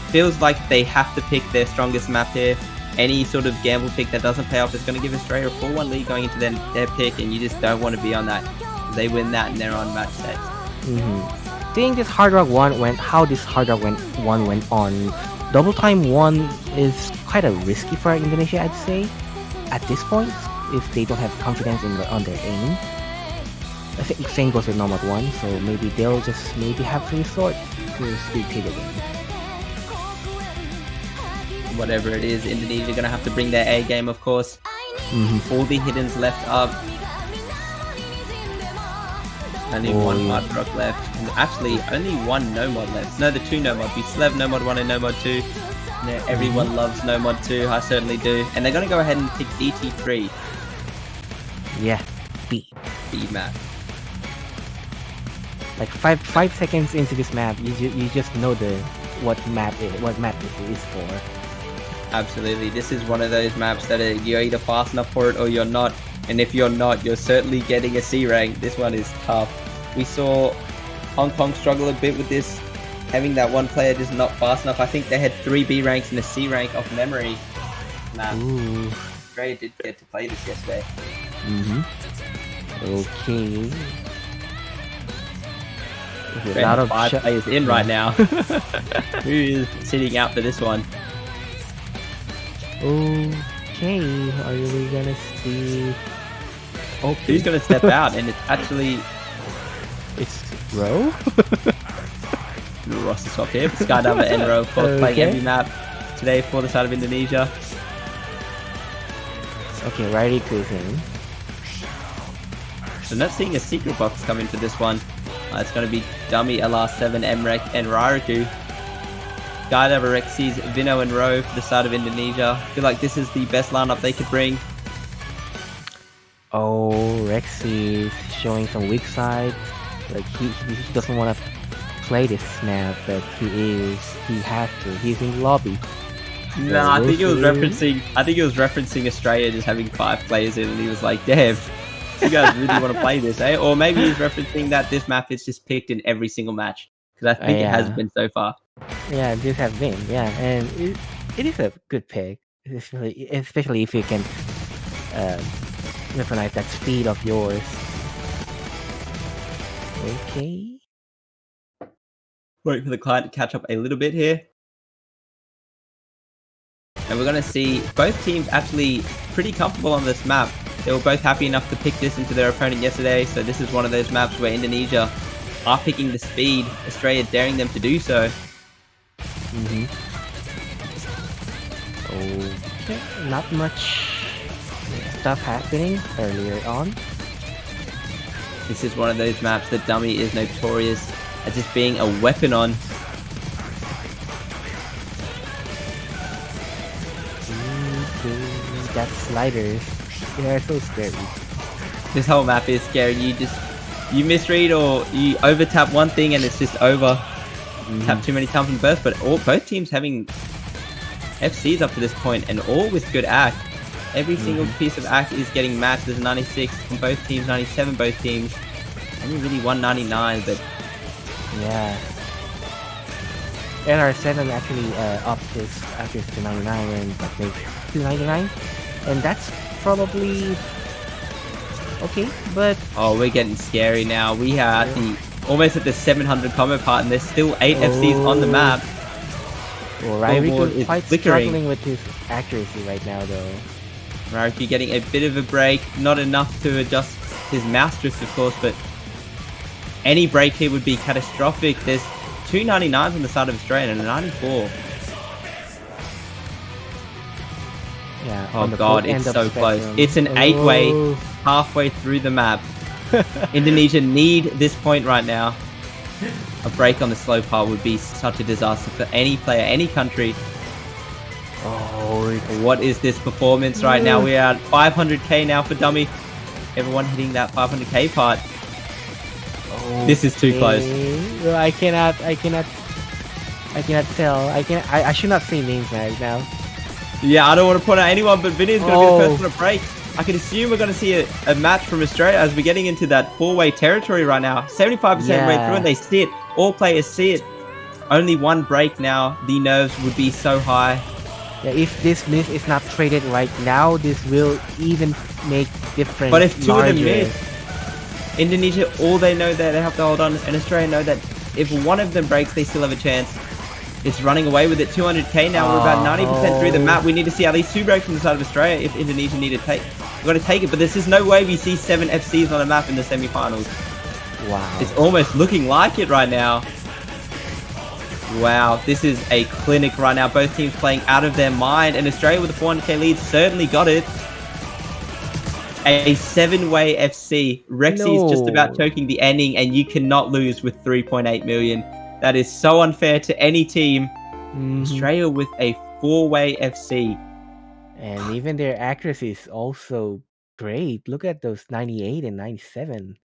feels like they have to pick their strongest map here. Any sort of gamble pick that doesn't pay off is going to give Australia a 4-1 lead going into their pick, and you just don't want to be on that. They win that and they're on match 6. Seeing this Hard Rock 1 how this Hard Rock 1 went on, double time 1 is quite a risky for Indonesia, I'd say, at this point, if they don't have confidence on their aim. I think same goes with Nomad 1, so maybe they'll just have to resort to speed pick again. Whatever it is, Indonesia are going to have to bring their A game, of course. All the hiddens left up. Only one Hard Rock left. And actually, only one No Mod left. No, the two No Mod. We still have No Mod 1 and No Mod 2. Everyone loves No Mod 2. I certainly do. And they're going to go ahead and pick DT3. Yeah, B map. Like 5 seconds into this map, you just know what map this is for. Absolutely. This is one of those maps that you're either fast enough for it or you're not. And if you're not, you're certainly getting a C rank. This one is tough. We saw Hong Kong struggle a bit with this, having that one player just not fast enough. I think they had 3 B ranks and a C rank off memory. Australia did get to play this yesterday. Okay. A lot of 5 players in right now. Who is sitting out for this one? Okay, are we gonna see? Okay, who's gonna step out? And it's Ro. Ross is up here. Skydiver and Ro, of course, playing every map today for the side of Indonesia. Okay, Rairyku's in. So not seeing a secret box come in for this one. It's going to be Dummy, LR7, Emrek, and Rairyku. Skydiver Rexies, Vino, and Ro for the side of Indonesia. I feel like this is the best lineup they could bring. Oh, Rexy showing some weak side. Like he doesn't want to play this map, but he has to. He's in the lobby. No, I think it was referencing Australia just having 5 players in, and he was like, "Damn, you guys really want to play this, eh?" Or maybe he's referencing that this map is just picked in every single match, because I think it has been so far. Yeah, this has been, and it is a good pick, especially if you can recognize that speed of yours. Okay. Wait for the client to catch up a little bit here. And we're going to see both teams actually pretty comfortable on this map. They were both happy enough to pick this into their opponent yesterday. So this is one of those maps where Indonesia are picking the speed, Australia daring them to do so. Okay, not much stuff happening earlier on. This is one of those maps that Dummy is notorious as just being a weapon on. That sliders, they are so scary. This whole map is scary. You misread or you over tap one thing and it's just over. Tap too many times in burst, but both teams having FCs up to this point and all with good act. Every single piece of act is getting matched. There's 96 from both teams, 97 both teams. Only really 199, but yeah. LR7 actually upped his accuracy to 99 and I think 299, and that's probably okay. But oh, we're getting scary now. We are almost at the 700 combo part, and there's still 8 FCs on the map. Well, Ryriku is quite flickering. struggling with his accuracy right now, though. Ryriku getting a bit of a break, not enough to adjust his mouse drift, of course, but any break here would be catastrophic. There's 299s on the side of Australia and a 94. Yeah. Oh god, it's so close. It's an 8-way halfway through the map. Indonesia need this point right now. A break on the slow part would be such a disaster for any player, any country. Oh, what is this performance right now? We are at 500k now for Dummy. Everyone hitting that 500k part. This is too close. I cannot tell. I should not say names right now. Yeah, I don't want to point out anyone, but Vinny is going to be the first one to break. I can assume we're going to see a match from Australia as we're getting into that 4-way territory right now. 75% way through and they see it. All players see it. Only one break now. The nerves would be so high. Yeah, if this miss is not traded right now, this will even make difference. But if two of them miss, Indonesia, all they know that they have to hold on, and Australia know that if one of them breaks, they still have a chance. It's running away with it. 200k now. We're about 90% through the map. We need to see at least 2 breaks from the side of Australia if Indonesia need to take. We've got to take it, but there's just no way we see 7 FCs on the map in the semi-finals. Wow. It's almost looking like it right now. Wow, this is a clinic right now. Both teams playing out of their mind, and Australia with a 400k lead certainly got it. A 7-way FC. Rexy's just about choking the ending, and you cannot lose with 3.8 million. That is so unfair to any team. Australia with a 4-way FC. And even their accuracy is also great. Look at those 98 and 97.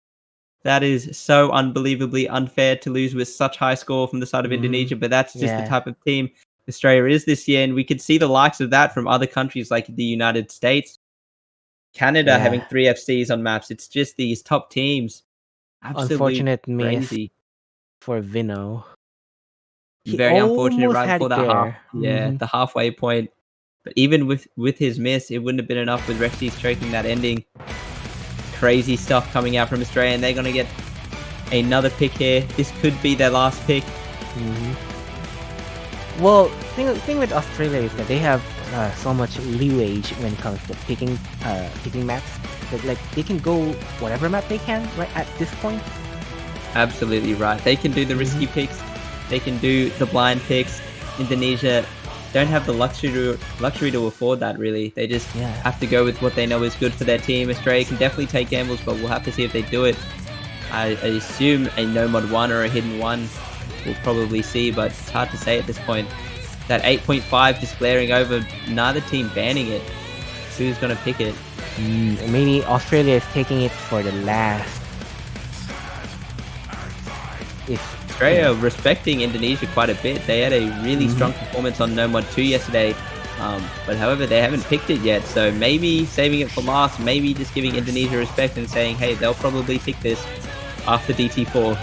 That is so unbelievably unfair to lose with such high score from the side of Indonesia, but that's just the type of team Australia is this year, and we could see the likes of that from other countries like the United States, Canada having 3 FCs on maps. It's just these top teams. Absolutely unfortunate crazy. miss for Vino. Very unfortunate right before that the halfway point. But even with his miss, it wouldn't have been enough with Rexy choking that ending. Crazy stuff coming out from Australia, and they're going to get another pick here. This could be their last pick. Well, thing with Australia is that they have so much leeway when it comes to picking maps. That, like, they can go whatever map they can right at this point. Absolutely right. They can do the risky picks. They can do the blind picks. Indonesia don't have the luxury to afford that, really. They just have to go with what they know is good for their team. Australia can definitely take gambles, but we'll have to see if they do it. I assume a no mod 1 or a hidden 1 we'll probably see, but it's hard to say at this point. That 8.5 just glaring over, neither team banning it. Who's going to pick it? Maybe Australia is taking it for the last. Australia respecting Indonesia quite a bit. They had a really strong performance on No Mod 2 yesterday. But however, they haven't picked it yet. So maybe saving it for last, maybe just giving Indonesia respect and saying, hey, they'll probably pick this after DT4.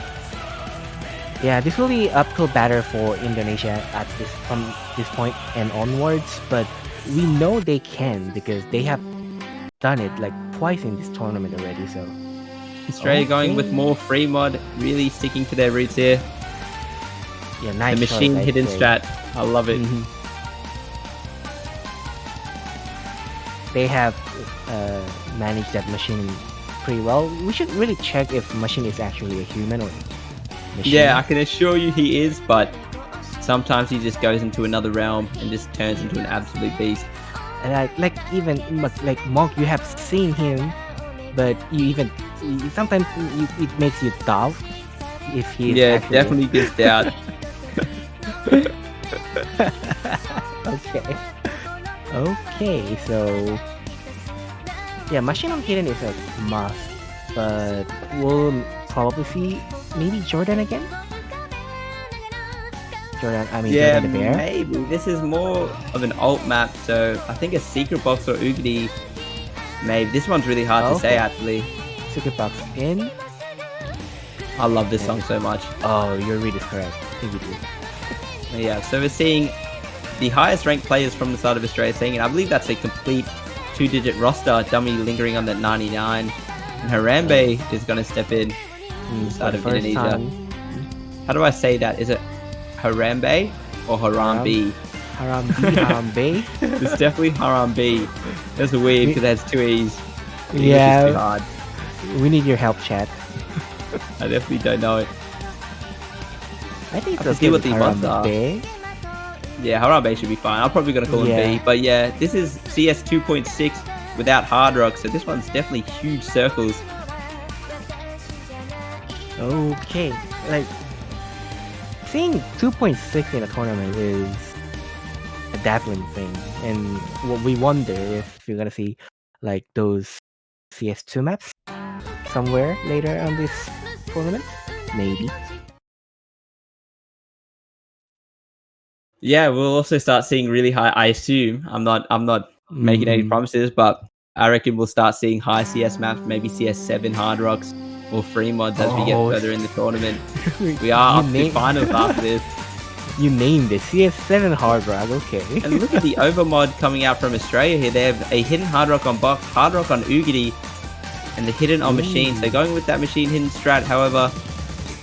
Yeah, this will be uphill batter for Indonesia from this point and onwards. But we know they can because they have done it like twice in this tournament already. So Australia going with more free mod, really sticking to their roots here. Yeah, nice. The machine hidden strat. I love it. they have managed that machine pretty well. We should really check if machine is actually a human or machine. Yeah, I can assure you he is, but sometimes he just goes into another realm and just turns into an absolute beast. And even like Monk, you have seen him, but sometimes it makes you doubt if he is Yeah, actually definitely gives doubt. Okay. Okay, so yeah, Machine on Hidden is a must, but we'll probably see maybe Jordan again. Yeah, Jordan the Bear. maybe. This is more of an alt map, so I think a secret box or Oogity. Maybe this one's really hard to say actually. Secret box in. I love this song so much. Oh, your read is correct. I think you do. Yeah, so we're seeing the highest ranked players from the side of Australia singing. I believe that's a complete 2-digit roster. Dummy lingering on that 99. And Harambe is going to step in from the side of Indonesia. Time. How do I say that? Is it Harambe or Harambe? Harambe. It's definitely Harambe. That's weird because it has 2 E's. Yeah. It's too hard. We need your help, chat. I definitely don't know it. I think I can see what the ones are. Yeah, Harambe should be fine. I'm probably going to call him B. But yeah, this is CS 2.6 without Hard Rock, so this one's definitely huge circles. Okay, like seeing 2.6 in a tournament is a dazzling thing, and what we wonder if you're gonna see like those CS2 maps somewhere later on this tournament, maybe. Yeah, we'll also start seeing really high. I assume I'm not making any promises, but I reckon we'll start seeing high CS maps, maybe CS7 Hard Rocks or free mods as we get further in the tournament. We are up to finals after this. You named it CS7 Hard Rock, okay. And look at the overmod coming out from Australia here. They have a hidden Hard Rock on box, Hard Rock on Oogity, and the hidden on machine. So going with that machine hidden strat, however,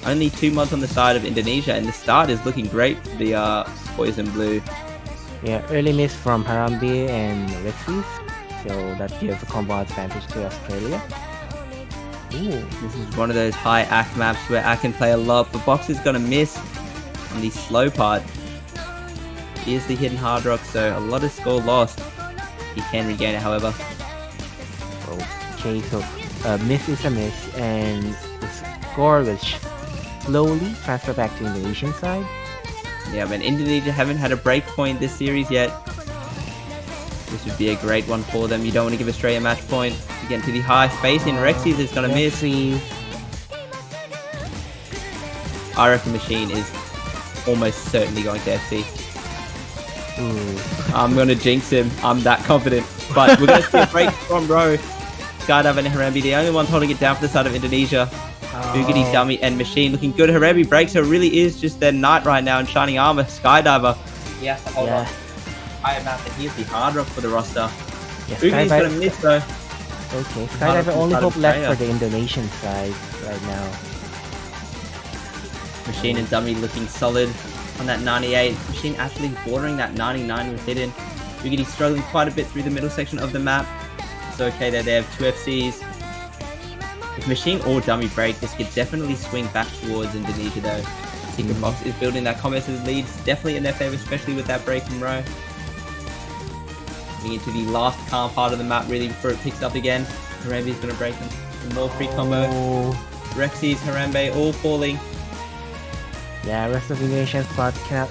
only 2 mods on the side of Indonesia, and the start is looking great for the Poison Blue. Yeah, early miss from Harambe and Rexys, so that gives a combo advantage to Australia. Ooh. This is one of those high ACK maps where I can play a lot, but Box is going to miss on the slow part. Here's the hidden Hard Rock, so a lot of score lost. He can regain it, however. Okay, so miss is a miss, and the score will slowly transfer back to Indonesian side. Yeah, but Indonesia haven't had a break point this series yet. This would be a great one for them. You don't want to give Australia a match point. You get into the high space in Rexys is going to miss. I reckon Machine is almost certainly going to FC. Ooh. I'm going to jinx him. I'm that confident. But we're going to see a break from Ro. Skydiver and Harambe, the only ones holding it down for the side of Indonesia. Oogity, Dummy, and Machine looking good. Harambe breaks, so it really is just their knight right now in Shining Armor. Skydiver. He has to hold on. I imagine here's the Hard Rock for the roster. Yeah, Oogity's going to miss though. Okay, Skydiver only hope left for the Indonesian side right now. Machine and Dummy looking solid on that 98. Machine actually bordering that 99 with hidden. Oogity struggling quite a bit through the middle section of the map. It's okay there, they have 2 FCs. If Machine or Dummy break, this could definitely swing back towards Indonesia though. Secret Box is building that commerce's leads, definitely in their favor, especially with that break from Ro. Getting into the last calm part of the map really before it picks up again. Harambe is going to break them. Some more free combo. Rexys, Harambe all falling. Yeah, rest of the Indonesian squad cannot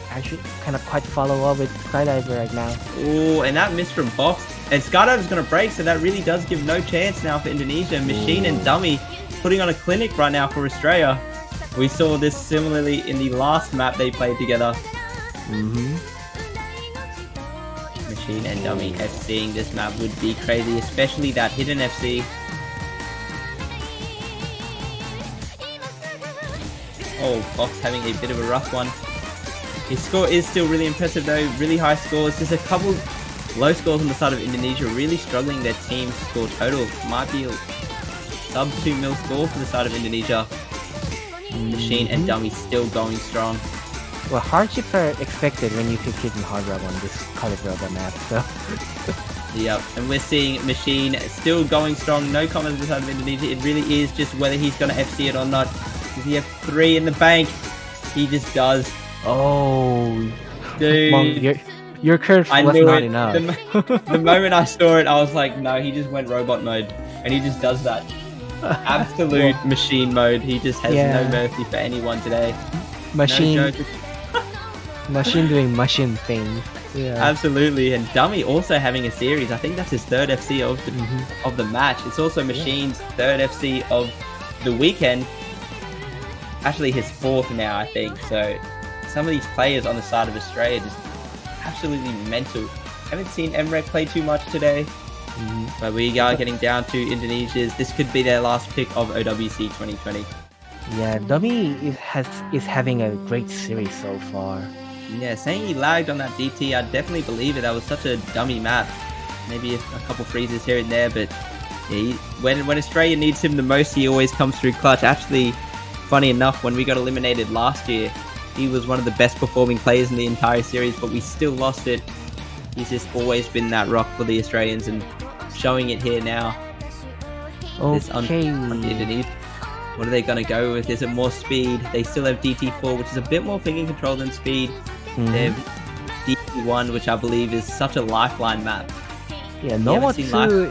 quite follow up with Skydiver right now. Oh, and that miss from Box. And Skydiver's going to break, so that really does give no chance now for Indonesia. Machine and Dummy putting on a clinic right now for Australia. We saw this similarly in the last map they played together. Machine and Dummy FCing this map would be crazy, especially that hidden FC. Oh, Box having a bit of a rough one. His score is still really impressive though, really high scores. Just a couple low scores on the side of Indonesia, really struggling their team score total. Might be a sub 2 mil score for the side of Indonesia. Machine and Dummy still going strong. Well, hardships are expected when you pick hidden hard rock on this caliber of a map, so Yep, and we're seeing Machine still going strong. No comments on the side of Indonesia. It really is just whether he's going to FC it or not. Does he have 3 in the bank? He just does. Oh, Dude. Monk, your curve I was knew not it. enough. The moment I saw it, I was like, no, he just went robot mode. And he just does that. Absolute machine mode. He just has no mercy for anyone today. Machine, No joke. machine doing machine things. Yeah. Absolutely, and Dummy also having a series. I think that's his 3rd FC of the match. It's also Machine's 3rd FC of the weekend. Actually, his 4th now, I think. So some of these players on the side of Australia just absolutely mental. Haven't seen Emrek play too much today, but we are getting down to Indonesia's. This could be their last pick of OWC 2020. Yeah, Dummy is having a great series so far. Yeah, saying he lagged on that DT, I definitely believe it. That was such a dummy map. Maybe a couple freezes here and there, but yeah, when Australia needs him the most, he always comes through clutch. Actually, funny enough, when we got eliminated last year, he was one of the best performing players in the entire series, but we still lost it. He's just always been that rock for the Australians, and showing it here now. Okay. Underneath. What are they going to go with? Is it more speed? They still have DT4, which is a bit more picking control than speed. They have DT1, which I believe is such a lifeline map. Yeah, Nomad 2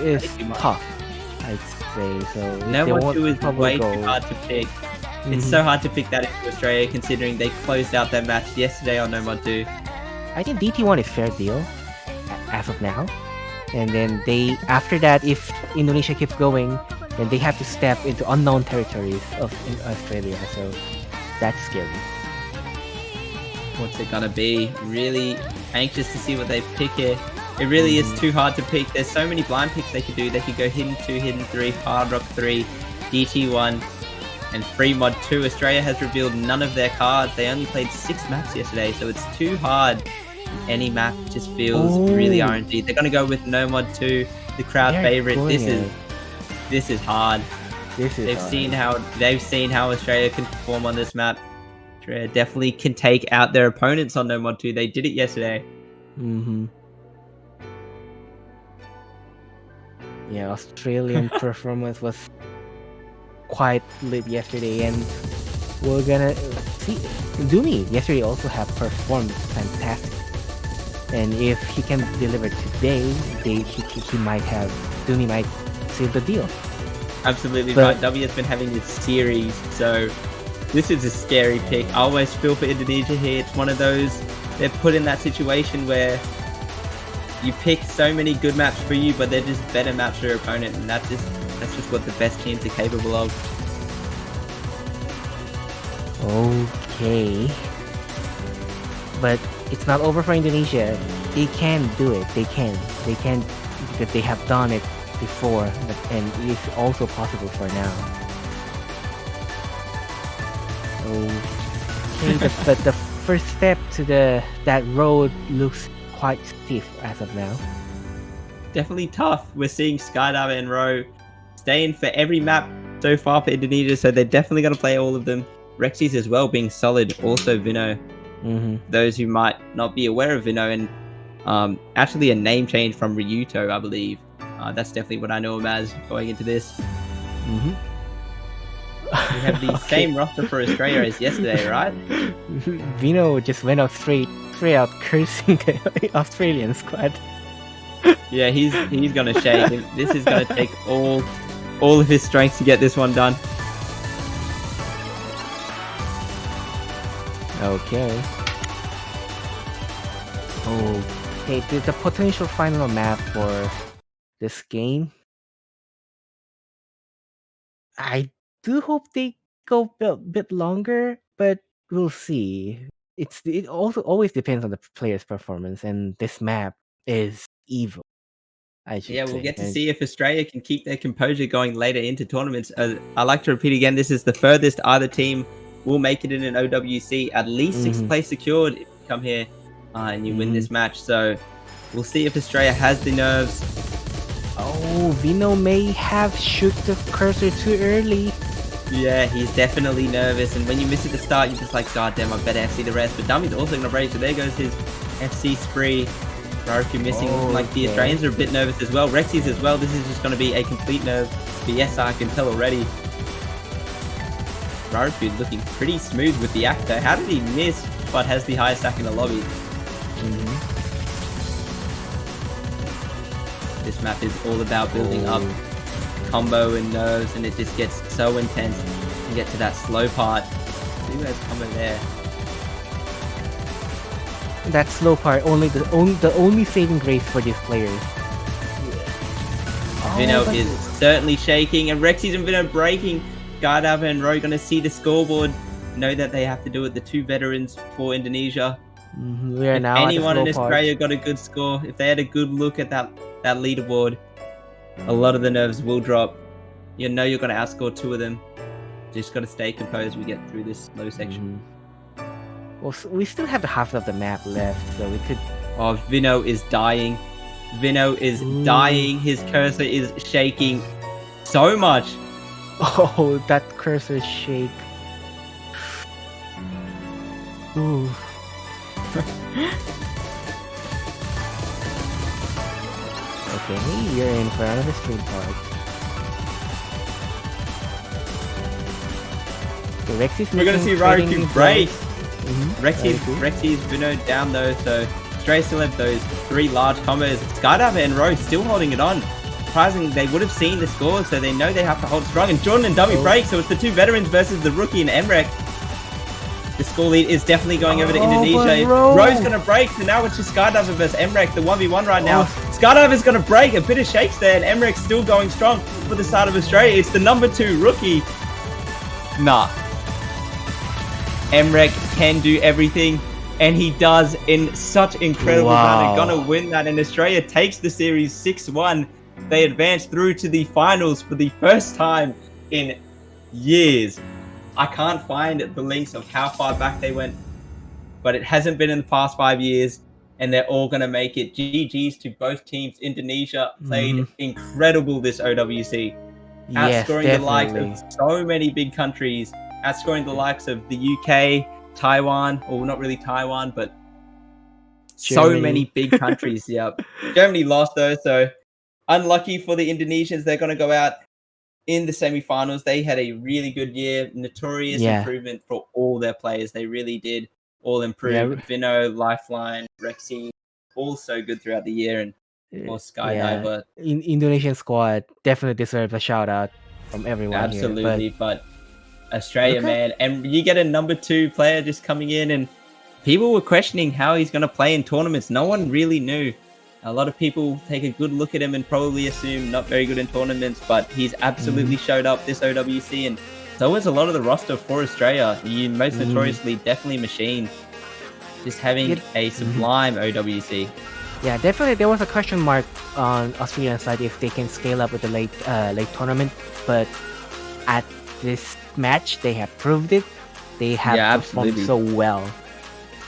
is tough, I'd say. So Nomad 2 is way too hard to pick. It's so hard to pick that into Australia, considering they closed out their match yesterday on Nomad 2. I think DT1 is fair deal as of now. And then after that, if Indonesia keeps going, then they have to step into unknown territories in Australia. So that's scary. What's it gonna be? Really anxious to see what they pick here. It really is too hard to pick. There's so many blind picks they could do. They could go Hidden 2, Hidden 3, Hard Rock 3, DT1, and Free Mod 2. Australia has revealed none of their cards. They only played 6 maps yesterday, so it's too hard. Any map just feels really RNG. They're gonna go with Nomad 2, the crowd favorite. This is hard. They've seen how Australia can perform on this map. Australia definitely can take out their opponents on Nomad 2. They did it yesterday. Yeah, Australian performance was quite lit yesterday, and we're gonna see. Doomy yesterday also have performed fantastic, and if he can deliver today, Doomy might seal the deal. Absolutely right. W has been having this series, so this is a scary pick. I always feel for Indonesia here. It's one of those, they're put in that situation where you pick so many good maps for you, but they're just better maps for your opponent, and that's just what the best teams are capable of. Okay, but it's not over for Indonesia. They can do it. They can because they have done it before, and it is also possible for now. Okay, but the first step to that road looks quite stiff as of now. Definitely tough. We're seeing Skydiver and Row staying for every map so far for Indonesia, so they're definitely going to play all of them. Rexy's as well being solid. Also Vino. Those who might not be aware of Vino, and actually a name change from Ryuto, I believe. That's definitely what I know him as going into this. We have the same roster for Australia as yesterday, right? Vino just went out straight out cursing the Australian squad. Yeah, he's gonna shake. This is gonna take all of his strength to get this one done. Okay. Okay, the potential final map for this game, I do hope they go a bit longer, but we'll see. It also always depends on the player's performance, and this map is evil, I should Yeah, say. we'll get to see if Australia can keep their composure going later into tournaments. I like to repeat again, this is the furthest either team will make it in an OWC. At least 6th place secured if you come here and you win this match. So we'll see if Australia has the nerves. Oh, Vino may have shoot the cursor too early. Yeah, he's definitely nervous, and when you miss at the start, you're just like, God damn, I better FC the rest. But Dummy's also going to rage, so there goes his FC spree Raruku missing. Oh, Like the okay. Australians are a bit nervous as well. Rexies as well. This is just going to be a complete nerve for Yesa, I can tell already. Raruku looking pretty smooth with the act though. How did he miss but has the highest stack in the lobby? This map is all about building up combo and nerves, and it just gets so intense. You get to that slow part. Who has combo there? That slow part, the only saving grace for these players. Vino is certainly shaking, and Rexies and Vino breaking. Gardava and Ro gonna see the scoreboard, know that they have to do it. The two veterans for Indonesia. We are If now anyone at in the slow Australia part. got a good score, if they had a good look at that leaderboard, a lot of the nerves will drop. You know you're gonna outscore two of them. Just gotta stay composed. We get through this low section. Well, we still have the half of the map left, so we could. Oh, Vino is dying. Vino is dying. His cursor is shaking so much. Oh, that cursor shake. Ooh. Okay, you're in for another stream part. So Rexi's We're gonna see trading Raruku break. Raruku. Rexi's Vino down though, so Stray still have those three large combos. Skydiver and Rose still holding it on. Surprisingly, they would have seen the scores, so they know they have to hold strong. And Jordan and Dummy break, so it's the two veterans versus the rookie and Emrek. The score lead is definitely going over to Indonesia. Rose gonna break, so now it's just Skydiver versus Emrek, the 1v1 right now. Skydiver's gonna break, a bit of shakes there, and Emrek's still going strong for the start of Australia. It's the number 2 rookie. Nah. Emrek can do everything, and he does in such incredible manner. Gonna win that, and Australia takes the series 6-1. They advance through to the finals for the first time in years. I can't find the links of how far back they went, but it hasn't been in the past 5 years, and they're all going to make it. GG's to both teams. Indonesia played incredible this OWC. Outscoring the likes of so many big countries, outscoring the likes of the UK, Taiwan, or not really Taiwan, but Germany. So many big countries. Yep. Germany lost though, so unlucky for the Indonesians. They're going to go out in the semifinals. They had a really good year. Notorious improvement for all their players. They really did all improve. Vino, Lifeline, Rexy, all so good throughout the year. And more Skydiver. Indonesian squad definitely deserves a shout out from everyone. Absolutely, but Australia, man, and you get a number 2 player just coming in, and people were questioning how he's going to play in tournaments. No one really knew. A lot of people take a good look at him and probably assume not very good in tournaments, but he's absolutely showed up this OWC, and so is a lot of the roster for Australia. You most notoriously definitely Machine, just having a sublime OWC. Yeah, definitely there was a question mark on Australian side if they can scale up with the late tournament, but at this match they have proved it. They have performed so well.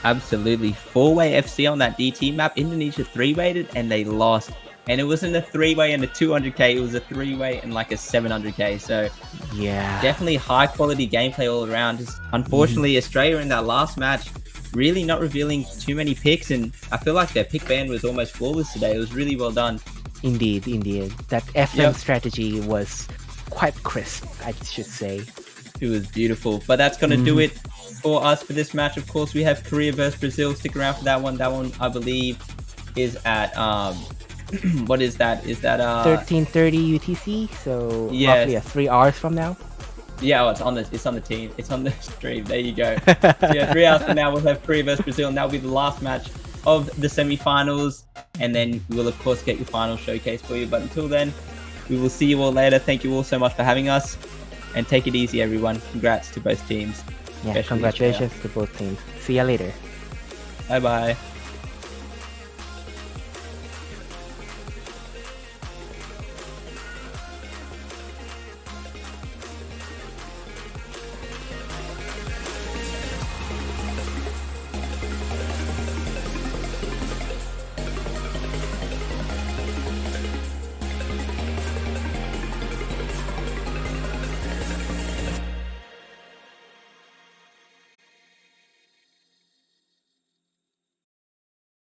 Absolutely. 4-way FC on that DT map. Indonesia 3-weighted and they lost. And it wasn't a 3-way and a 200k. It was a 3-way and like a 700k. So yeah, definitely high quality gameplay all around. Just unfortunately, Australia in that last match really not revealing too many picks. And I feel like their pick ban was almost flawless today. It was really well done. Indeed. That FM strategy was quite crisp, I should say. It was beautiful. But that's going to do it for us for this match. Of course, we have Korea versus Brazil. Stick around for that one. That one, I believe, is at what is that? Is that 13:30 UTC? So roughly 3 hours from now. Yeah, it's on the team. It's on the stream. There you go. So yeah, 3 hours from now we'll have Korea versus Brazil, and that'll be the last match of the semi-finals. And then we will of course get your final showcase for you. But until then, we will see you all later. Thank you all so much for having us, and take it easy, everyone. Congrats to both teams. Yeah, congratulations to both teams. See ya later. Bye bye.